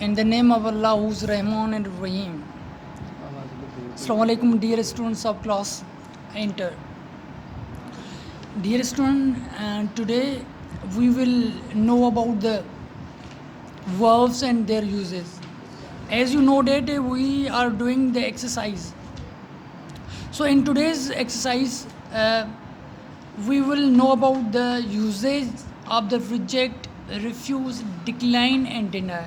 In the name of Allah, who's Rahman and Rahim. Assalamu alaikum, dear students of class Enter. Dear student, today we will know about the verbs and their uses. As you know that we are doing the exercise. So in today's exercise, we will know about the usage of the reject, refuse, decline and deny.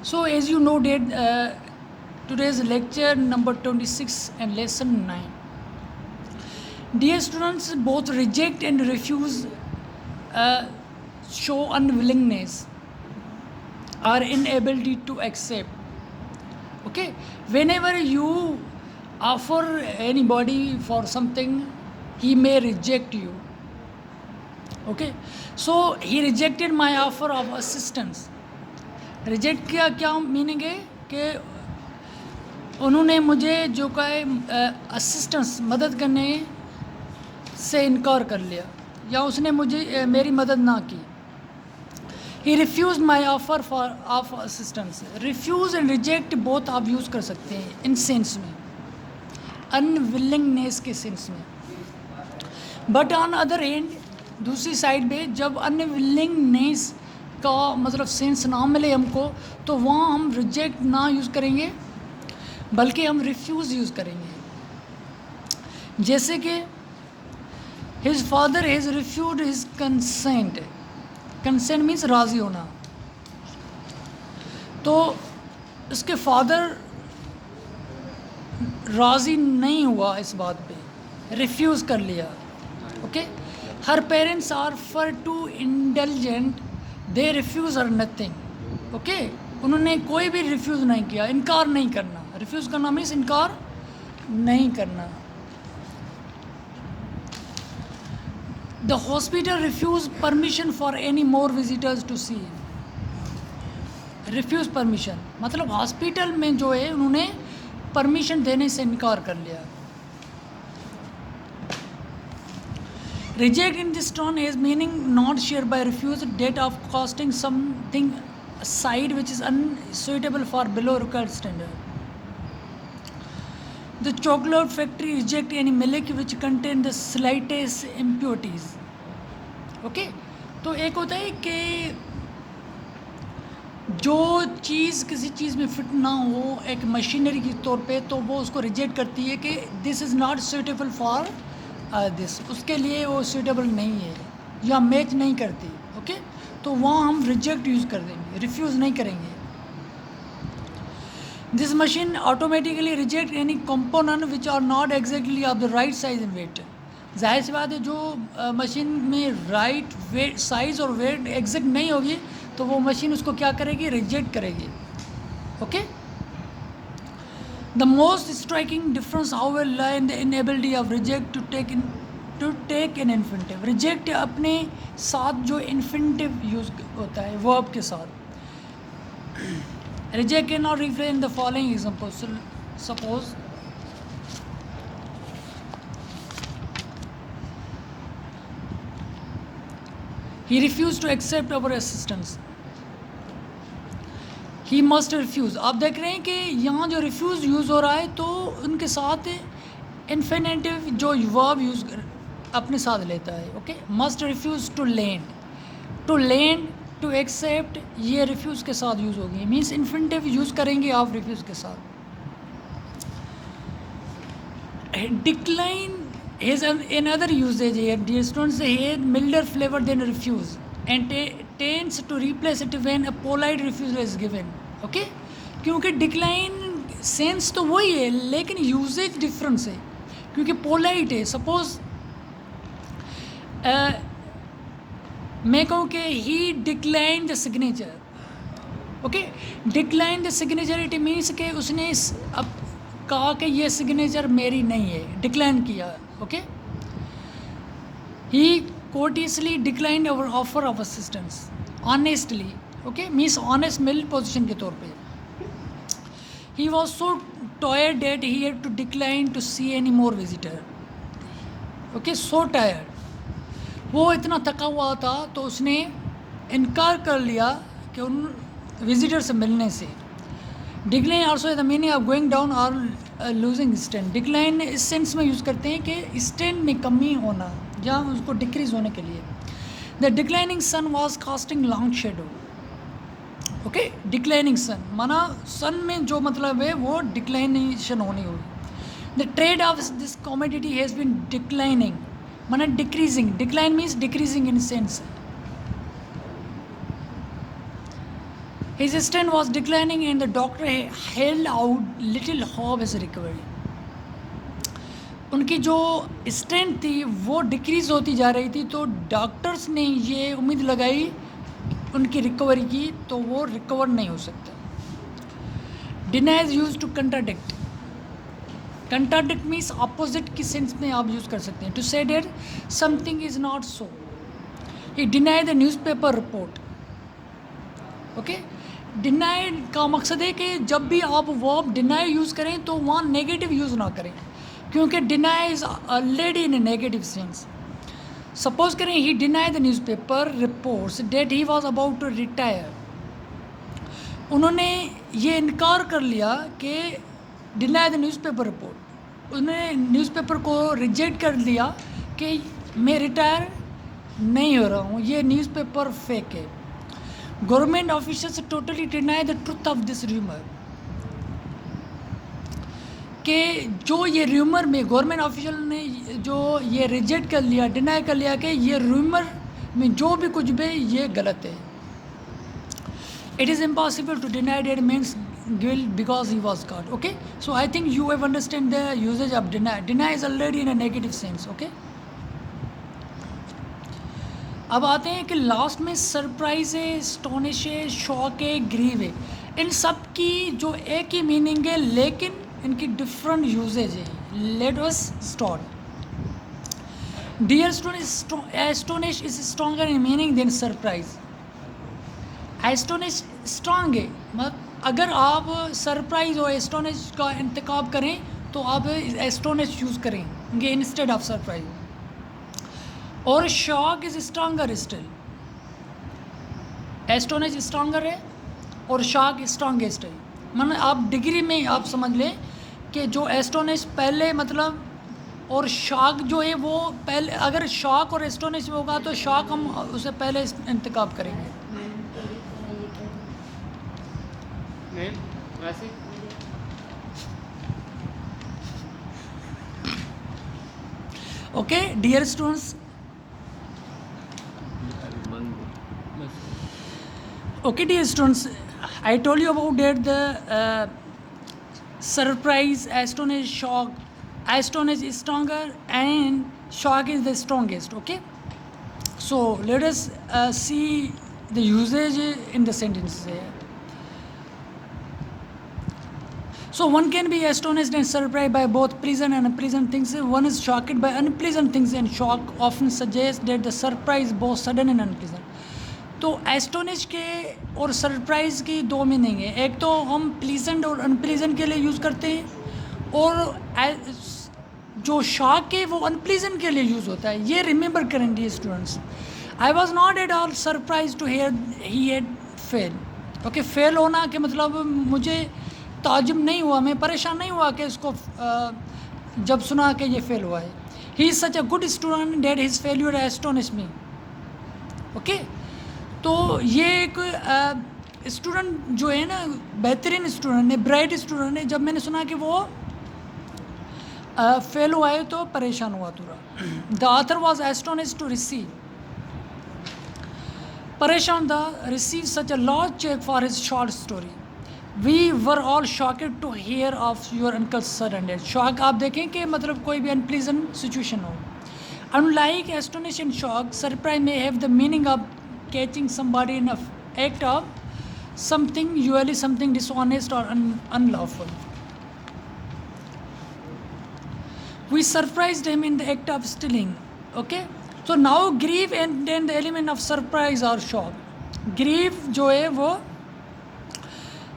So as you know that today's lecture number 26 and lesson 9. Dear students, both reject and refuse show unwillingness or inability to accept. Okay, whenever you offer anybody for something, he may reject you. Okay, so he rejected my offer of assistance. Reject किया क्या meaning है कि उन्होंने मुझे जो कहे assistance मदद करने से इनकार कर लिया या उसने मुझे मेरी मदद ना की. He refuse my offer for of assistance. Refuse and reject both आप यूज़ कर सकते हैं इन सेंस में, अनविलिंगनेस के सेंस में. बट ऑन अदर एंड दूसरी साइड पे जब अनविलिंगनेस का मतलब सेंस ना मिले हमको, तो वहाँ हम रिजेक्ट ना यूज़ करेंगे बल्कि हम रिफ्यूज़ यूज़ करेंगे. जैसे कि his father has refuse his consent. Consent means राज़ी होना. तो इसके फादर राज़ी नहीं हुआ इस बात पे, रिफ्यूज़ कर लिया. Okay, her parents are far too intelligent, they refuse और नथिंग. ओके, उन्होंने कोई भी रिफ्यूज़ नहीं किया, इनकार नहीं करना. रिफ्यूज़ करना मीन्स इनकार नहीं करना. The hospital refuse permission for any more visitors to see. Refuse permission मतलब हॉस्पिटल में जो है उन्होंने परमिशन देने से इनकार कर लिया. Reject in this turn is meaning not shared by refuse, date of costing something aside which is unsuitable for below required standard. The chocolate factory reject any milk which contain the slightest impurities. Okay, तो एक होता है कि जो चीज़ किसी चीज़ में fit ना हो एक मशीनरी के तौर पे, तो वो उसको रिजेक्ट करती है कि this is not suitable for this, उसके लिए वो सूटेबल नहीं है या मैच नहीं करती. ओके, तो वहाँ हम रिजेक्ट यूज़ कर देंगे, रिफ्यूज़ नहीं करेंगे. This machine automatically reject any component which are not exactly of the right size and weight. जाहिर सी बात है, जो मशीन में राइट वेट साइज़ और वेट एग्जैक्ट नहीं होगी तो वो मशीन उसको क्या करेगी, रिजेक्ट करेगी. Okay, The most striking difference, however, lie in the inability of reject to take an infinitive. Reject अपने साथ जो infinitive यूज़ होता है verb के साथ. Reject cannot refrain the following examples. Suppose he refused to accept our assistance. He must refuse. आप देख रहे हैं कि यहाँ जो रिफ्यूज़ यूज़ हो रहा है तो उनके साथ इन्फिनेटिव जो वर्ब यूज़ अपने साथ लेता है. Okay, must refuse to land, to land, to accept, ये रिफ्यूज़ के साथ यूज़ होगी. मीन्स इन्फिनेटिव यूज़ करेंगे आप रिफ्यूज़ के साथ. Decline has another usage here. Dear students, has milder flavour than refuse and tends to replace it when a polite refusal is given. Okay, क्योंकि decline sense तो वही है लेकिन यूजेज डिफरेंस है, क्योंकि पोलाइट है. सपोज मैं कहूँ कि he decline the signature. Okay, decline the signature it means कि उसने अब कहा कि ये सिग्नेचर मेरी नहीं है, डिक्लाइन किया. Okay, he courteously declined our offer of assistance. Honestly, okay, means honest middle position के तौर पे. He was so tired that he had to decline to see any more visitor. Okay, so tired. वो इतना थका हुआ था तो उसने इनकार कर लिया कि विजिटर से मिलने से। Decline also the meaning of going down और लूजिंग स्ट्रेंथ। डिक्लाइन इस सेंस में यूज़ करते हैं कि स्ट्रेंथ में कमी होना, जहाँ उसको डिक्रीज होने के लिए। The declining sun was casting long shadow. Okay, declining sun माना सन में जो मतलब है वो डिक्लाइनेशन होनी होगी। The trade of this commodity has been declining माना decreasing. Decline means decreasing in sense. His strength was declining and the doctor held out little hope as recovery. उनकी जो स्ट्रेंथ थी वो डिक्रीज होती जा रही थी, तो डॉक्टर्स ने ये उम्मीद लगाई उनकी रिकवरी की, तो वो रिकवर नहीं हो सकता। Deny is use to contradict. Contradict means opposite की सेंस में आप यूज़ कर सकते हैं। To say that something is not so. He deny the newspaper report. Okay, deny का मकसद है कि जब भी आप वर्ब डिनाई यूज़ करें तो वहाँ नेगेटिव यूज़ ना करें, क्योंकि deny is already in a negative sense. Suppose करें he deny the newspaper reports that he was about to retire. उन्होंने ये इनकार कर लिया कि डिनाई द न्यूज़पेपर रिपोर्ट, उन्होंने न्यूज़पेपर को रिजेक्ट कर दिया कि मैं रिटायर नहीं हो रहा हूँ, ये न्यूज़पेपर फेक है। Government officials totally deny the truth of this rumour. कि जो ये र्यूमर में गवर्नमेंट ऑफिशियल ने जो ये रिजेक्ट कर लिया, डिनाई कर लिया कि ये र्यूमर में जो भी कुछ भी ये गलत है। It is impossible to deny that means guilt because he was god. Okay, so I think you have understand the usages of deny. Deny is already in a negative sense. Okay, अब आते हैं कि last में surprise है, स्टोनिश है, shock है, grieve है। इन सब की जो एक ही मीनिंग है लेकिन इनकी डिफरेंट यूजेज है। Let us start. Dear student, astonish is stronger in meaning than surprise. Astonish strong है, मतलब अगर आप सरप्राइज और एस्टोनिश का इंतखाब करें तो आप एस्टोनिश यूज़ करेंगे इंस्टेड ऑफ सरप्राइज। और shock is stronger still. Astonish stronger है और शॉक स्ट्रॉन्गेस्ट है। मतलब आप डिग्री में आप समझ लें कि जो एस्टोनिश पहले मतलब और शॉक जो है वो पहले, अगर शॉक और एस्टोनिश होगा तो शॉक हम उसे पहले इंतखाब करेंगे। Okay dear students, okay dear students, I told you about that the surprise, astonish, shock. Astonish is stronger and shock is the strongest. Okay, so let us see the usage in the sentences here. So one can be astonished and surprised by both pleasant and unpleasant things. One is shocked by unpleasant things, and shock often suggests that the surprise both sudden and unpleasant. तो astonish के और surprise की दो meaning है। एक तो हम pleasant और अनप्लीजेंट के लिए यूज़ करते हैं, और जो शॉक है वो अनप्लीजेंट के लिए यूज़ होता है। ये रिमेंबर करें dear students. I was not at all surprise to hear he had fail. Okay, fail होना के मतलब मुझे ताजुब नहीं हुआ, मैं परेशान नहीं हुआ कि इसको जब सुना कि ये फेल हुआ है। He is such a good student that his failure astonish me. Okay, तो ये एक स्टूडेंट जो है ना, बेहतरीन स्टूडेंट है, ब्राइट स्टूडेंट है, जब मैंने सुना कि वो फेल हुआ है तो परेशान हुआ थोड़ा। The author was astonished to receive, परेशान था, receive such a large cheque for his short story. We were all shocked to hear of your uncle sudden death. Shock आप देखें कि मतलब कोई भी अनप्लीजेंट सिचुएशन हो। Unlike astonish and shock, surprise may have the meaning of catching somebody in an act of something, usually something dishonest or unlawful. We surprised him in the act of stealing. Okay, so now grief and then the element of surprise or shock. Grief जो है वो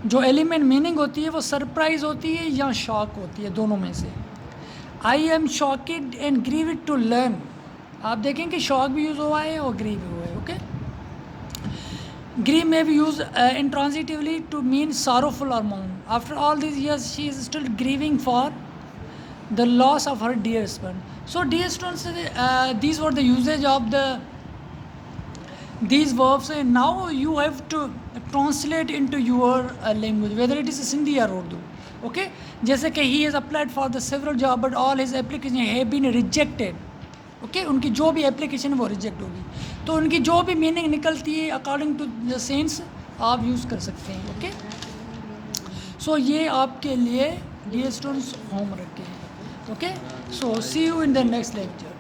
जो element meaning होती है वो surprise होती है या शॉक होती है, दोनों में से। I am shocked and grieved to learn, आप देखें कि शॉक भी यूज़ हुआ है और ग्रीव भी हुआ है। Okay, Grief may be used intransitively to mean sorrowful or mourn. After all these years, she is still grieving for the loss of her dearest one. So, dear students, these were the usage of these verbs, and now you have to translate into your language, whether it is Sindhi or Urdu. Okay, जैसे कि he has applied for the several job, but all his applications have been rejected. Okay उनकी जो भी application है वो reject होगी, तो उनकी जो भी मीनिंग निकलती है अकॉर्डिंग टू द सेंस आप यूज़ कर सकते हैं. ओके, सो ये आपके लिए डियर स्टूडेंट्स होमवर्क है. Okay, so see you in the next lecture.